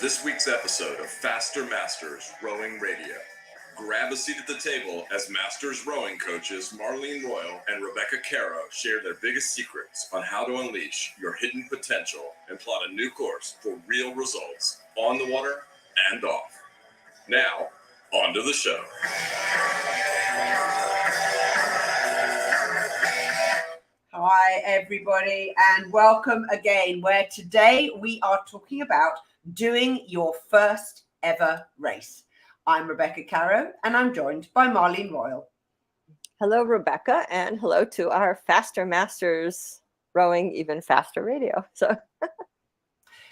this week's episode of Faster Masters Rowing Radio. Grab a seat at the table as Masters rowing coaches Marlene Royal and Rebecca Caro share their biggest secrets on how to unleash your hidden potential and plot a new course for real results on the water and off. Now, on to the show. Hi, everybody, and welcome again, where today we are talking about doing your first ever race. I'm Rebecca Caro, and I'm joined by Marlene Royal. Hello, Rebecca, and hello to our Faster Masters Rowing Even Faster Radio.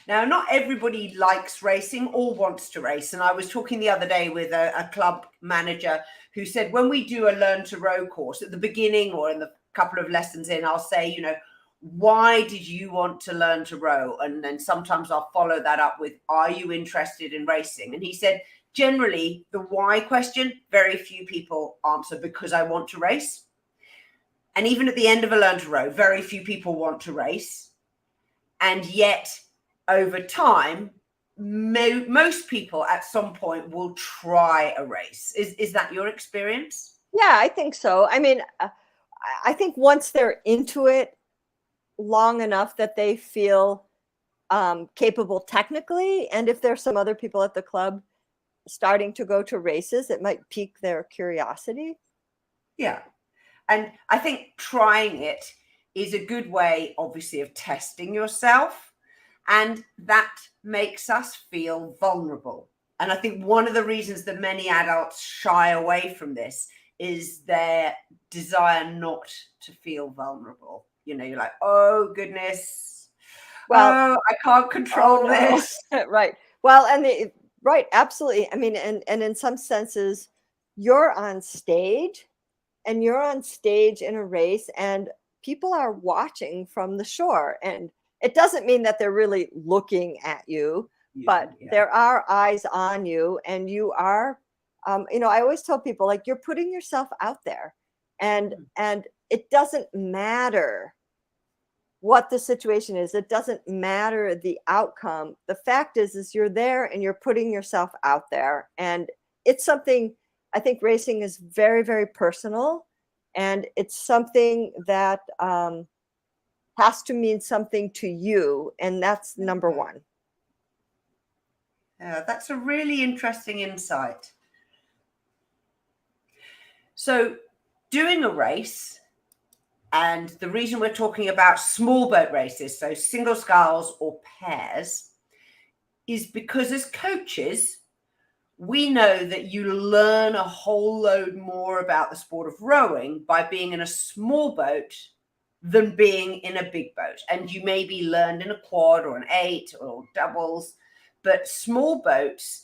Now, not everybody likes racing or wants to race, and I was talking the other day with a club manager who said when we do a learn to row course at the beginning or in the couple of lessons in, I'll say, why did you want to learn to row? And then sometimes I'll follow that up with, are you interested in racing? And he said, generally, the why question, very few people answer because I want to race. And even at the end of a learn to row, very few people want to race. And yet, over time, most people at some point will try a race. Is that your experience? Yeah, I think so. I mean, I think once they're into it long enough that they feel capable technically, and if there's some other people at the club starting to go to races, it might pique their curiosity. Yeah. And I think trying it is a good way, obviously, of testing yourself. And that makes us feel vulnerable. And I think one of the reasons that many adults shy away from this is their desire not to feel vulnerable. You're like, oh, goodness. Well, I can't control this. Right. Well, right. Absolutely. I mean, and in some senses, you're on stage in a race and people are watching from the shore. And it doesn't mean that they're really looking at you, but there are eyes on you and you are, I always tell people, like, you're putting yourself out there and it doesn't matter what the situation is. It doesn't matter the outcome. The fact is you're there and you're putting yourself out there. And it's something, I think racing is very, very personal. And it's something that has to mean something to you. And that's number one. Yeah, that's a really interesting insight. So doing a race, and the reason we're talking about small boat races, so single sculls or pairs, is because as coaches, we know that you learn a whole load more about the sport of rowing by being in a small boat than being in a big boat. And you maybe learned in a quad or an 8 or doubles, but small boats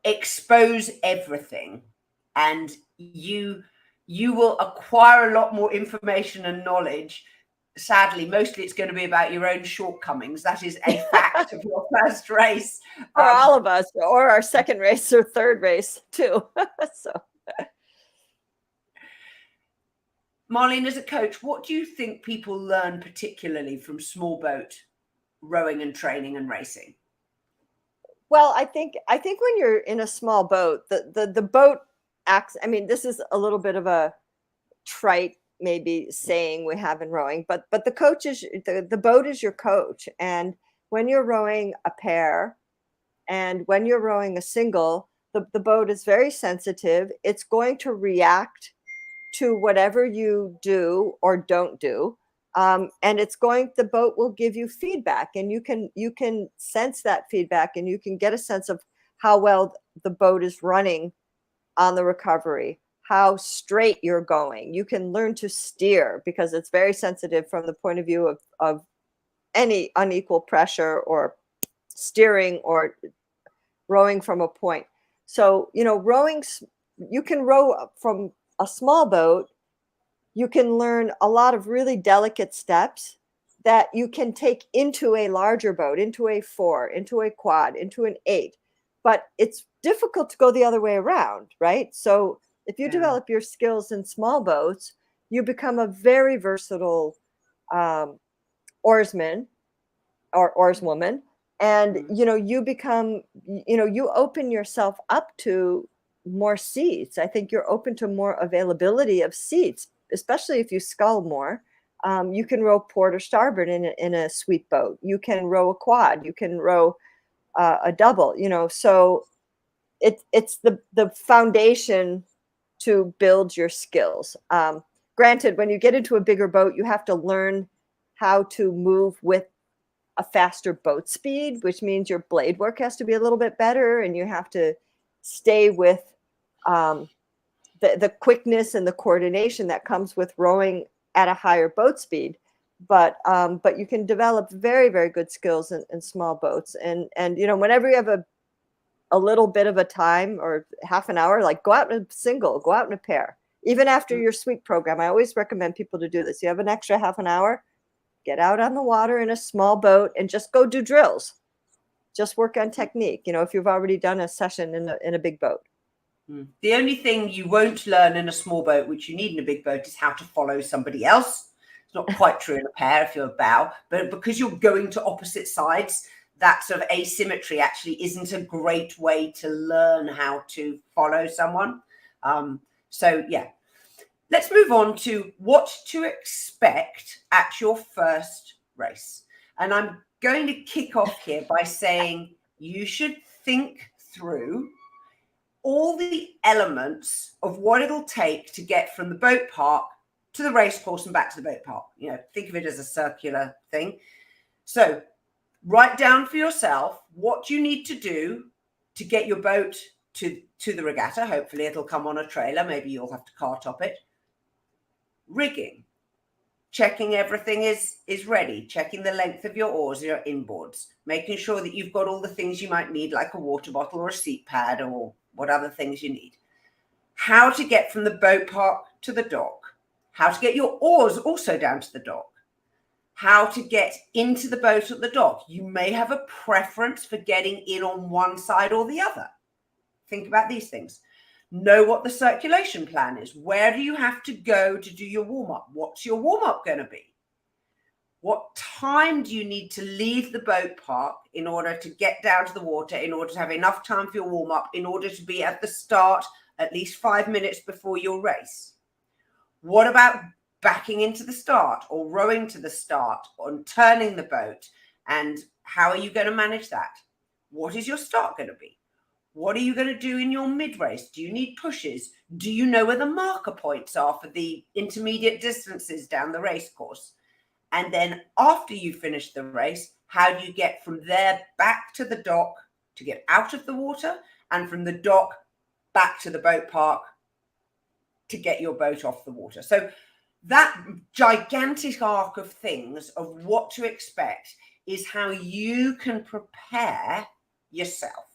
expose everything. And you will acquire a lot more information and knowledge. Sadly, mostly it's going to be about your own shortcomings. That is a fact of your first race. For all of us, or our second race or third race too. Marlene, as a coach, what do you think people learn particularly from small boat rowing and training and racing? Well, I think when you're in a small boat, the boat acts. I mean, this is a little bit of a trite maybe saying we have in rowing, but the coach is the boat is your coach. And when you're rowing a pair and when you're rowing a single, the boat is very sensitive. It's going to react to whatever you do or don't do. And the boat will give you feedback, and you can sense that feedback, and you can get a sense of how well the boat is running on the recovery, how straight you're going. You can learn to steer because it's very sensitive from the point of view of any unequal pressure or steering or rowing from a point. So, rowing, you can row from a small boat. You can learn a lot of really delicate steps that you can take into a larger boat, into a 4, into a quad, into an 8. But it's difficult to go the other way around, right? So if you develop your skills in small boats, you become a very versatile oarsman or oarswoman. And, you become, you open yourself up to more seats. I think you're open to more availability of seats, especially if you scull more. You can row port or starboard in a sweep boat. You can row a quad. You can row a double, so it's the foundation to build your skills. Granted, when you get into a bigger boat, you have to learn how to move with a faster boat speed, which means your blade work has to be a little bit better, and you have to stay with the quickness and the coordination that comes with rowing at a higher boat speed. But you can develop very, very good skills in small boats. And whenever you have a little bit of a time or half an hour, like go out in a single, go out in a pair. Even after your sweep program, I always recommend people to do this. You have an extra half an hour, get out on the water in a small boat and just go do drills. Just work on technique, if you've already done a session in a big boat. The only thing you won't learn in a small boat, which you need in a big boat, is how to follow somebody else. It's not quite true in a pair if you're a bow, but because you're going to opposite sides, that sort of asymmetry actually isn't a great way to learn how to follow someone. So yeah, let's move on to what to expect at your first race. And I'm going to kick off here by saying you should think through all the elements of what it'll take to get from the boat park to the race course and back to the boat park. Think of it as a circular thing. So write down for yourself what you need to do to get your boat to the regatta. Hopefully it'll come on a trailer. Maybe you'll have to car top it. Rigging. Checking everything is ready. Checking the length of your oars, your inboards. Making sure that you've got all the things you might need, like a water bottle or a seat pad or what other things you need. How to get from the boat park to the dock. How to get your oars also down to the dock. How to get into the boat at the dock. You may have a preference for getting in on one side or the other. Think about these things. Know what the circulation plan is. Where do you have to go to do your warm-up? What's your warm-up going to be? What time do you need to leave the boat park in order to get down to the water, in order to have enough time for your warm-up, in order to be at the start at least 5 minutes before your race? What about backing into the start or rowing to the start or turning the boat? And how are you going to manage that? What is your start going to be? What are you going to do in your mid-race? Do you need pushes? Do you know where the marker points are for the intermediate distances down the race course? And then after you finish the race, how do you get from there back to the dock to get out of the water, and from the dock back to the boat park to get your boat off the water? So that gigantic arc of things of what to expect is how you can prepare yourself.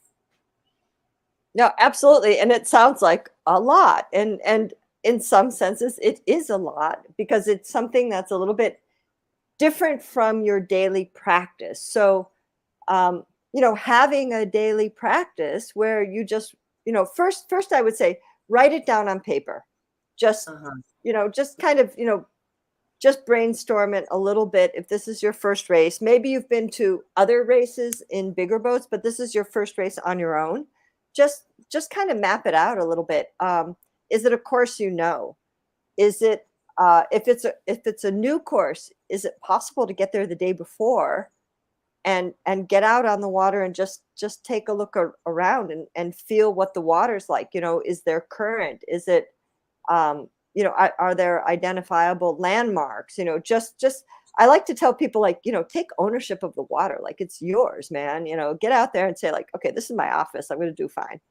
No, absolutely. And it sounds like a lot. And in some senses, it is a lot because it's something that's a little bit different from your daily practice. So, having a daily practice where you just, first I would say, write it down on paper. Just, just kind of, just brainstorm it a little bit. If this is your first race, maybe you've been to other races in bigger boats, but this is your first race on your own. Just kind of map it out a little bit. Is it a course Is it if it's a new course, is it possible to get there the day before and get out on the water and just take a look around and feel what the water's like? Is there current? Is it are there identifiable landmarks? Just I like to tell people, take ownership of the water, like it's yours, man. Get out there and say, okay, this is my office. I'm going to do fine.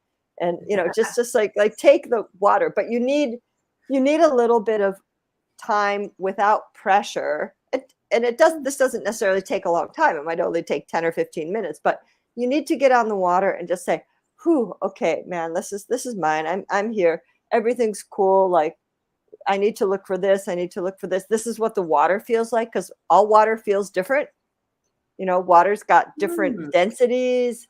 And, just like take the water, but you need a little bit of time without pressure. And this doesn't necessarily take a long time. It might only take 10 or 15 minutes, but you need to get on the water and just say, whew, okay, man, this is mine. I'm here. Everything's cool. Like, I need to look for this. I need to look for this. This is what the water feels like, because all water feels different. Water's got different densities.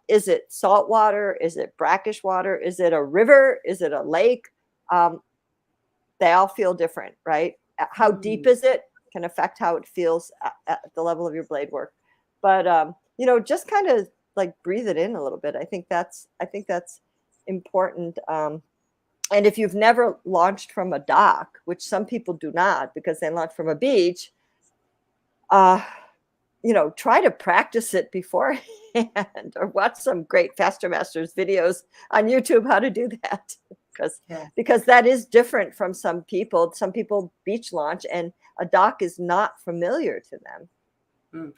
Is it salt water? Is it brackish water? Is it a river? Is it a lake? They all feel different, right? How deep is it can affect how it feels at the level of your blade work. But just kind of like breathe it in a little bit. I think that's important. And if you've never launched from a dock, which some people do not because they launch from a beach, try to practice it beforehand or watch some great Faster Masters videos on YouTube how to do that. Because that is different from some people. Some people beach launch and a dock is not familiar to them.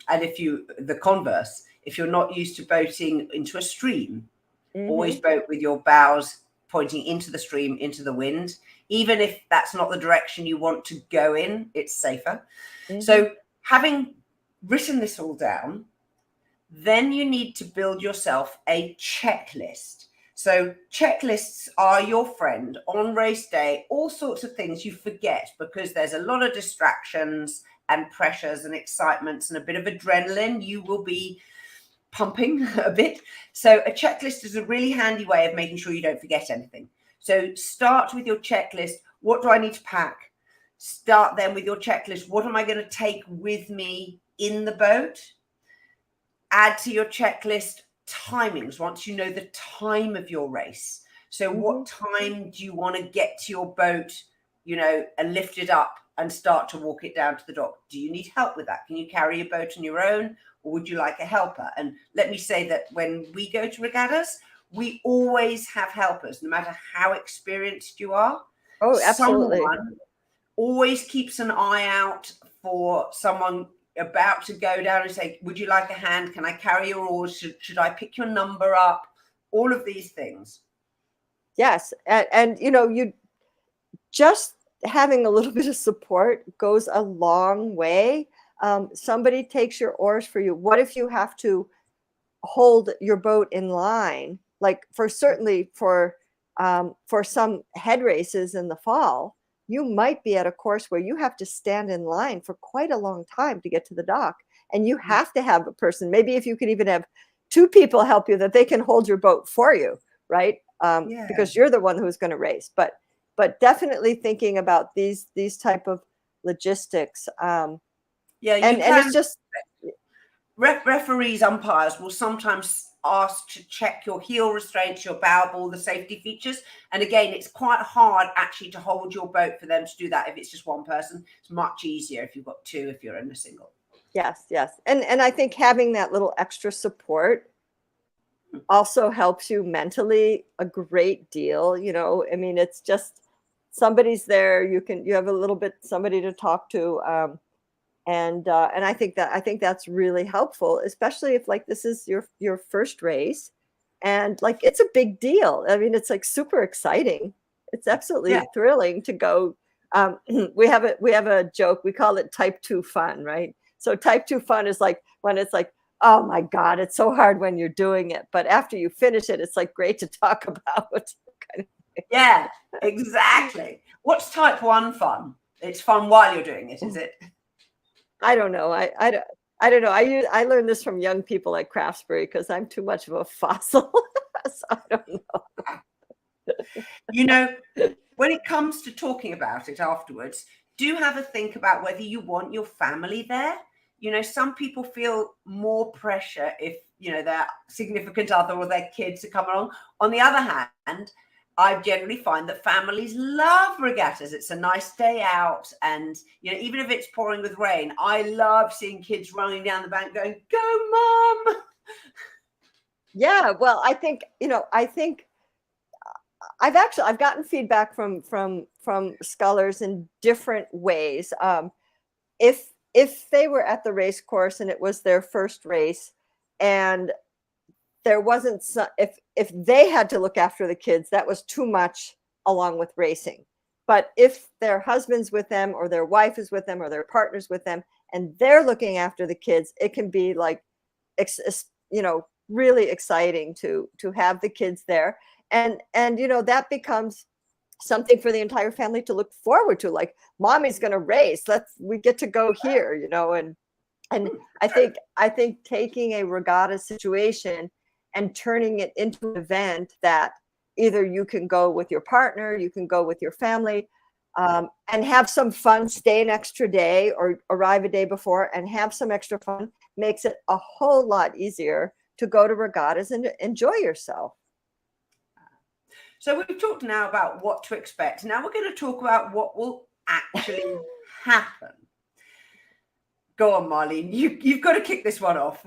And the converse, if you're not used to boating into a stream, always boat with your bows pointing into the stream, into the wind. Even if that's not the direction you want to go in, it's safer. So having written this all down, then you need to build yourself a checklist. So checklists are your friend on race day. All sorts of things you forget because there's a lot of distractions and pressures and excitements and a bit of adrenaline. You will be pumping a bit. So a checklist is a really handy way of making sure you don't forget anything. So start with your checklist. What do I need to pack? Start then with your checklist. What am I going to take with me in the boat? Add to your checklist timings once you know the time of your race. So what time do you want to get to your boat, and lift it up and start to walk it down to the dock? Do you need help with that? Can you carry your boat on your own, or would you like a helper? And let me say that when we go to regattas, we always have helpers, no matter how experienced you are. Oh, absolutely. Someone always keeps an eye out for someone about to go down and say, would you like a hand? Can I carry your oars? Should I pick your number up? All of these things. Yes. And you just having a little bit of support goes a long way. Somebody takes your oars for you. What if you have to hold your boat in line? Like certainly for some head races in the fall, you might be at a course where you have to stand in line for quite a long time to get to the dock. And you have to have a person, maybe if you could even have two people help you, that they can hold your boat for you, right? Because you're the one who's going to race. But definitely thinking about these type of logistics. And it's just referees, umpires will sometimes ask to check your heel restraints, your bow ball, the safety features. And again, it's quite hard actually to hold your boat for them to do that. If it's just one person, it's much easier if you've got two, if you're in a single. Yes. And I think having that little extra support also helps you mentally a great deal. I mean, it's just somebody's there. You have a little bit somebody to talk to. And I think that's really helpful, especially if like this is your first race, and like it's a big deal. I mean, it's like super exciting. It's absolutely thrilling to go. We have a joke. We call it type 2 fun, right? So type 2 fun is like when it's like, oh my God, it's so hard when you're doing it, but after you finish it, it's like great to talk about. Kind of thing. Yeah, exactly. What's type 1 fun? It's fun while you're doing it, is it? I don't know. I don't know. I learned this from young people at Craftsbury because I'm too much of a fossil. So I don't know. When it comes to talking about it afterwards, do have a think about whether you want your family there. Some people feel more pressure if, their significant other or their kids are coming along. On the other hand, I generally find that families love regattas. It's a nice day out. And, even if it's pouring with rain, I love seeing kids running down the bank going, go, Mom. Yeah. Well, I think I've gotten feedback from scullers in different ways. If they were at the race course and it was their first race and there wasn't if they had to look after the kids, that was too much along with racing. But if their husband's with them or their wife is with them or their partner's with them and they're looking after the kids, it can be like, really exciting to have the kids there. And that becomes something for the entire family to look forward to. Like, Mommy's going to race. We get to go here, and I think taking a regatta situation and turning it into an event that either you can go with your partner, you can go with your family, and have some fun, stay an extra day or arrive a day before and have some extra fun makes it a whole lot easier to go to regattas and enjoy yourself. So we've talked now about what to expect. Now we're going to talk about what will actually happen. Go on, Marlene. You've got to kick this one off.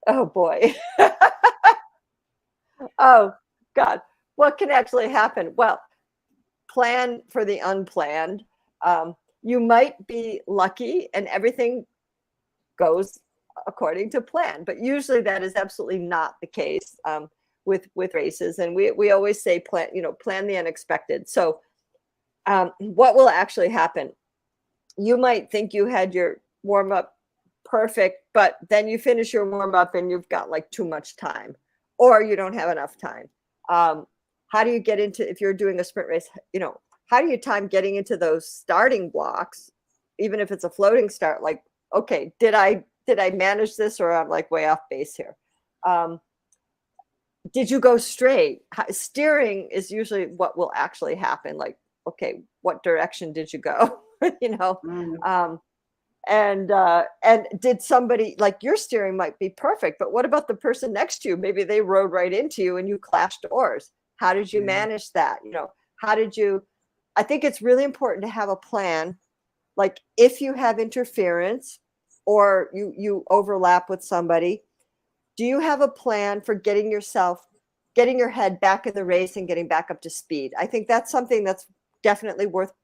Oh, boy. Oh, God. What can actually happen? Well, plan for the unplanned. You might be lucky and everything goes according to plan, but usually that is absolutely not the case with races. And we always say plan the unexpected. So what will actually happen? You might think you had your warm up perfect, but then you finish your warm up and you've got like too much time, or you don't have enough time. How do you get into, if you're doing a sprint race, how do you time getting into those starting blocks, even if it's a floating start? Like, okay, did I manage this, or I'm like way off base here? Did you go straight? Steering is usually what will actually happen. Like, okay, what direction did you go? And did somebody, like, your steering might be perfect, but what about the person next to you? Maybe they rode right into you and you clashed oars. How did you manage that? How did you? I think it's really important to have a plan. Like, if you have interference or you overlap with somebody, do you have a plan for getting your head back in the race and getting back up to speed? I think that's something that's definitely worth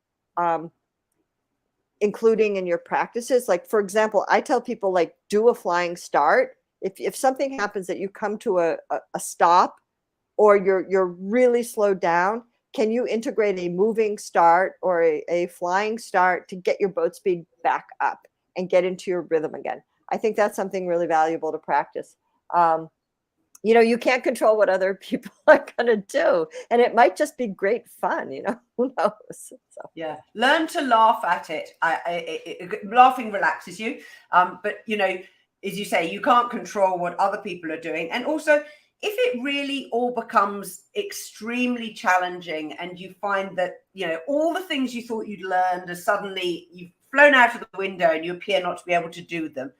including in your practices. Like, for example, I tell people, like, do a flying start. If something happens that you come to a stop, or you're really slowed down, can you integrate a moving start or a flying start to get your boat speed back up and get into your rhythm again? I think that's something really valuable to practice. You can't control what other people are going to do, and it might just be great fun. Who knows? So. Yeah, learn to laugh at it. Laughing relaxes you, but as you say, you can't control what other people are doing. And also, if it really all becomes extremely challenging and you find that all the things you thought you'd learned are suddenly you've flown out of the window and you appear not to be able to do them,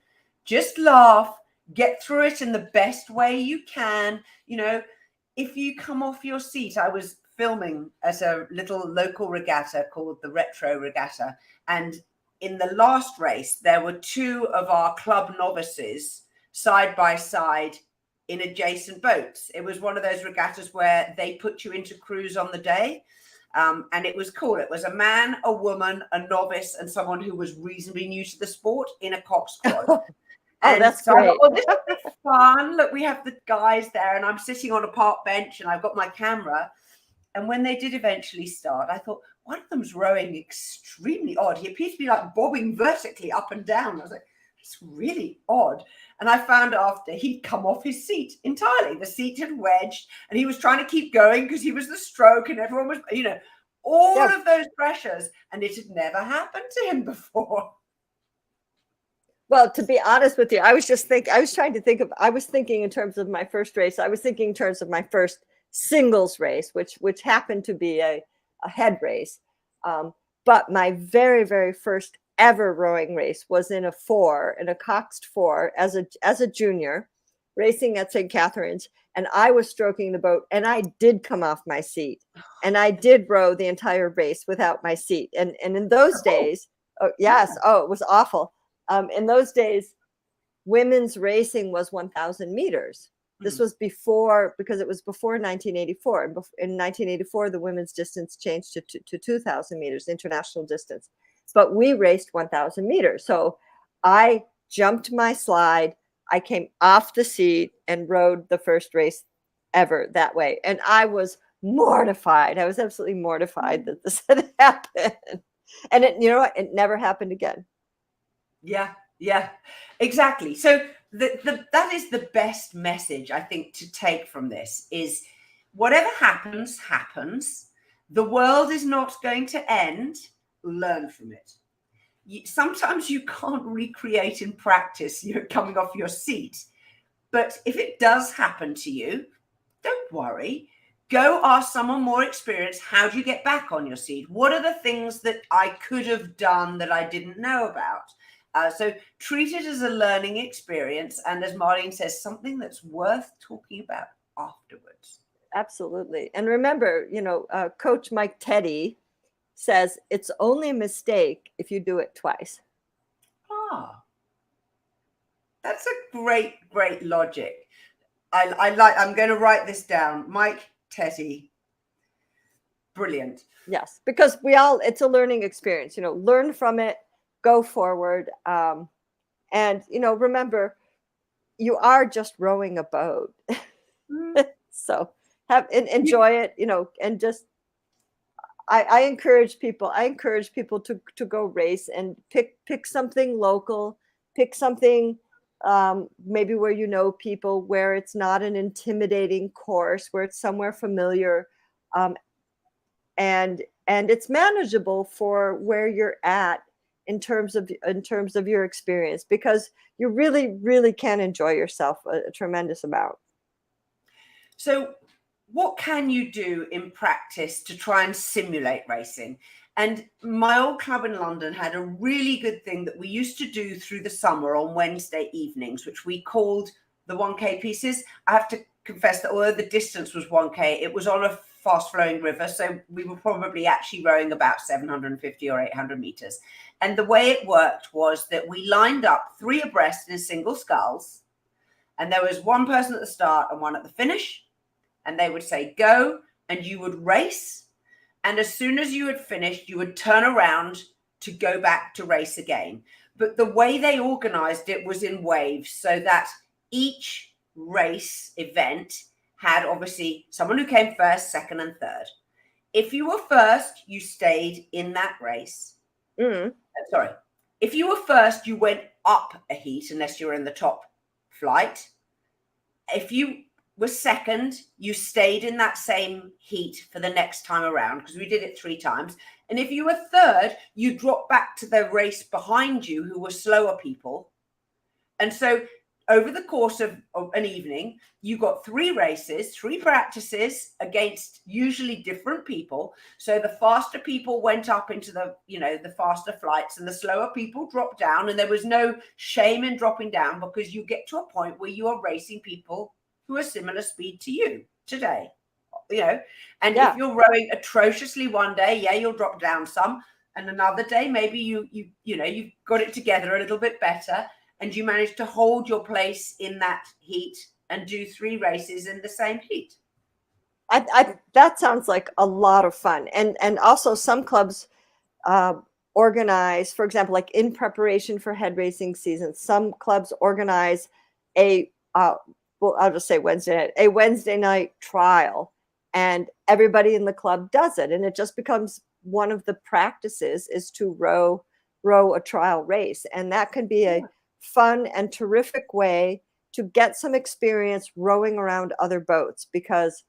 just laugh. Get through it in the best way you can. If you come off your seat, I was filming at a little local regatta called the Retro Regatta. And in the last race, there were two of our club novices side by side in adjacent boats. It was one of those regattas where they put you into crews on the day. And it was cool. It was a man, a woman, a novice, and someone who was reasonably new to the sport in a coxswain. Oh, that's great. Thought, this will be fun. Look, we have the guys there, and I'm sitting on a park bench, and I've got my camera. And when they did eventually start, I thought, one of them's rowing extremely odd. He appears to be like bobbing vertically up and down. I was like, it's really odd. And I found after he'd come off his seat entirely. The seat had wedged, and he was trying to keep going because he was the stroke, and everyone was, all of those pressures, and it had never happened to him before. Well, to be honest with you, I was thinking in terms of my first race. I was thinking in terms of my first singles race, which happened to be a head race. But my very, very first ever rowing race was in a coxed 4 as a junior, racing at St. Catharines. And I was stroking the boat, and I did come off my seat, and I did row the entire race without my seat. And in those days, it was awful. In those days, women's racing was 1,000 meters. This was because it was before 1984. And in 1984, the women's distance changed to 2,000 meters, international distance. But we raced 1,000 meters. So I jumped my slide. I came off the seat and rowed the first race ever that way. And I was mortified. I was absolutely mortified that this had happened. And it never happened again. Yeah, exactly. So that is the best message, I think, to take from this is whatever happens. The world is not going to end. Learn from it. Sometimes you can't recreate in practice, coming off your seat. But if it does happen to you, don't worry. go ask someone more experienced, how do you get back on your seat? What are the things that I could have done that I didn't know about? So treat it as a learning experience. And as Marlene says, something that's worth talking about afterwards. Absolutely. And remember, Coach Mike Teddy says it's only a mistake if you do it twice. That's a great logic. I'm going to write this down. Mike Teddy. Brilliant. Yes, because it's a learning experience, learn from it, go forward. And, remember, you are just rowing a boat. So enjoy it, and just, I encourage people to go race and pick something local, pick something maybe where people, where it's not an intimidating course, where it's somewhere familiar, and it's manageable for where you're at in terms of your experience, because you really can enjoy yourself a tremendous amount. So what can you do in practice to try and simulate racing? And my old club in London had a really good thing that we used to do through the summer on Wednesday evenings, which we called the 1K pieces. I have to confess that although the distance was 1K, it was on a fast flowing river. So we were probably actually rowing about 750 or 800 meters. And the way it worked was that we lined up 3 abreast in single sculls. And there was one person at the start and one at the finish. And they would say, go, and you would race. And as soon as you had finished, you would turn around to go back to race again. But the way they organized it was in waves, so that each race event had obviously someone who came first, second, and third. If you were first, you stayed in that race. Sorry. If you were first, you went up a heat, unless you were in the top flight. If you were second, you stayed in that same heat for the next time around, because we did it 3 times. And if you were third, you dropped back to the race behind you, who were slower people. And so over the course of an evening, you got 3 races, 3 practices against usually different people. So the faster people went up into the faster flights, and the slower people dropped down. And there was no shame in dropping down, because you get to a point where you are racing people who are similar speed to you today, and if you're rowing atrociously one day, you'll drop down some, and another day maybe you've got it together a little bit better, and you manage to hold your place in that heat and do 3 races in the same heat. That sounds like a lot of fun. And also some clubs organize, for example, like in preparation for head racing season, some clubs organize I'll just say a Wednesday night trial, and everybody in the club does it. And it just becomes one of the practices is to row a trial race. And that can be a fun and terrific way to get some experience rowing around other boats, because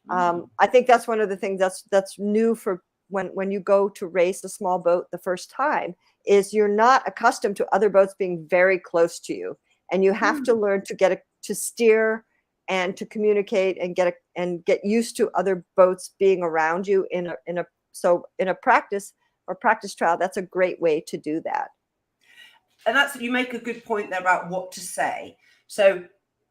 I think that's one of the things that's new for when you go to race a small boat the first time, is you're not accustomed to other boats being very close to you. And you have to learn to steer and to communicate and get used to other boats being around you in a practice trial. That's a great way to do that. And you make a good point there about what to say. So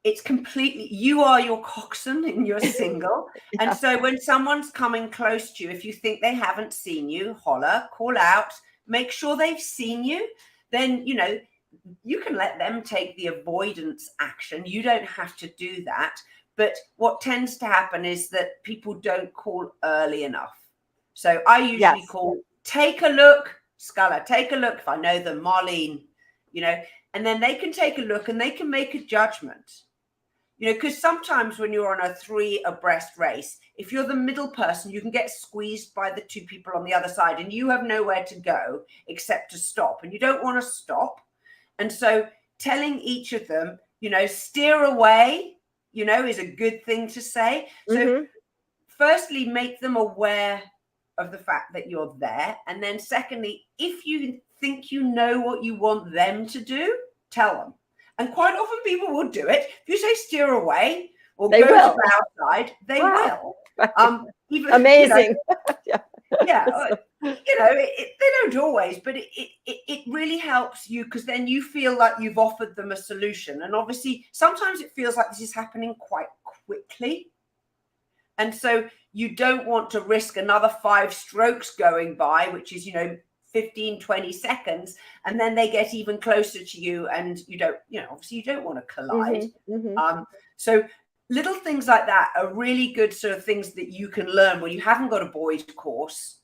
it's completely, you are your coxswain in your single. And so when someone's coming close to you, if you think they haven't seen you, holler, call out, make sure they've seen you. Then, you can let them take the avoidance action. You don't have to do that. But what tends to happen is that people don't call early enough. So I usually call, take a look, Sculler, take a look. If I know them, Marlene, and then they can take a look and they can make a judgment. Because sometimes when you're on a 3 abreast race, if you're the middle person, you can get squeezed by the 2 people on the other side, and you have nowhere to go except to stop. And you don't want to stop. And so telling each of them, steer away, is a good thing to say. So firstly, make them aware of the fact that you're there. And then secondly, if you think you know what you want them to do, tell them. And quite often people will do it. If you say steer away or go to the outside, they will. Even Amazing. Yeah. They don't always, but it really helps you, because then you feel like you've offered them a solution. And obviously sometimes it feels like this is happening quite quickly, and so you don't want to risk another 5 strokes going by, which is 15-20 seconds, and then they get even closer to you, and obviously you don't want to collide. So little things like that are really good sort of things that you can learn when you haven't got a buoyed course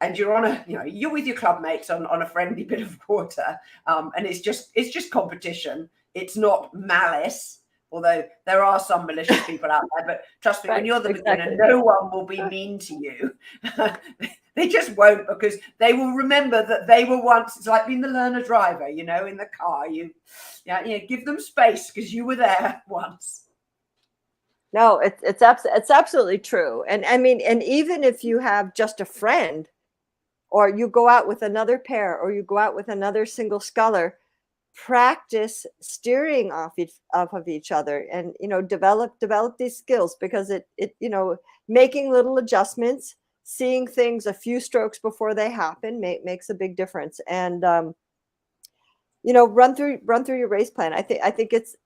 and you're on you're with your club mates on a friendly bit of water, and it's just competition. It's not malice, although there are some malicious people out there. But trust me, when you're the beginner, no one will be mean to you. They just won't, because they will remember that they were once. It's like being the learner driver, in the car. Give them space, because you were there once. No, it's absolutely true. And I mean, and even if you have just a friend, or you go out with another pair, or you go out with another single sculler, practice steering off of each other, and develop these skills, because it making little adjustments, seeing things a few strokes before they happen makes a big difference. And run through your race plan. I think it's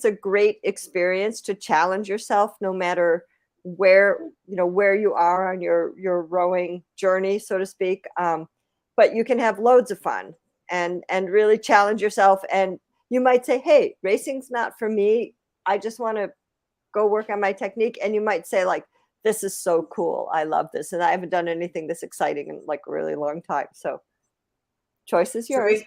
a great experience to challenge yourself, no matter where you are on your rowing journey, so to speak. But you can have loads of fun and really challenge yourself. And you might say, hey, racing's not for me. I just want to go work on my technique. And you might say, like, this is so cool. I love this. And I haven't done anything this exciting in like a really long time. So choice is yours. So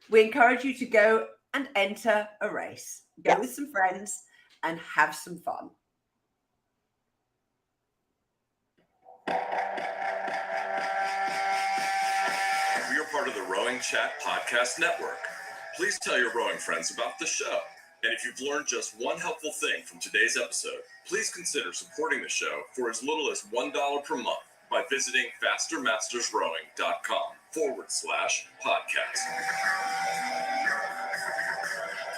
we encourage you to go and enter a race. Go with some friends and have some fun. We are part of the Rowing Chat Podcast Network. Please tell your rowing friends about the show. And if you've learned just one helpful thing from today's episode, please consider supporting the show for as little as $1 per month by visiting fastermastersrowing.com/podcast.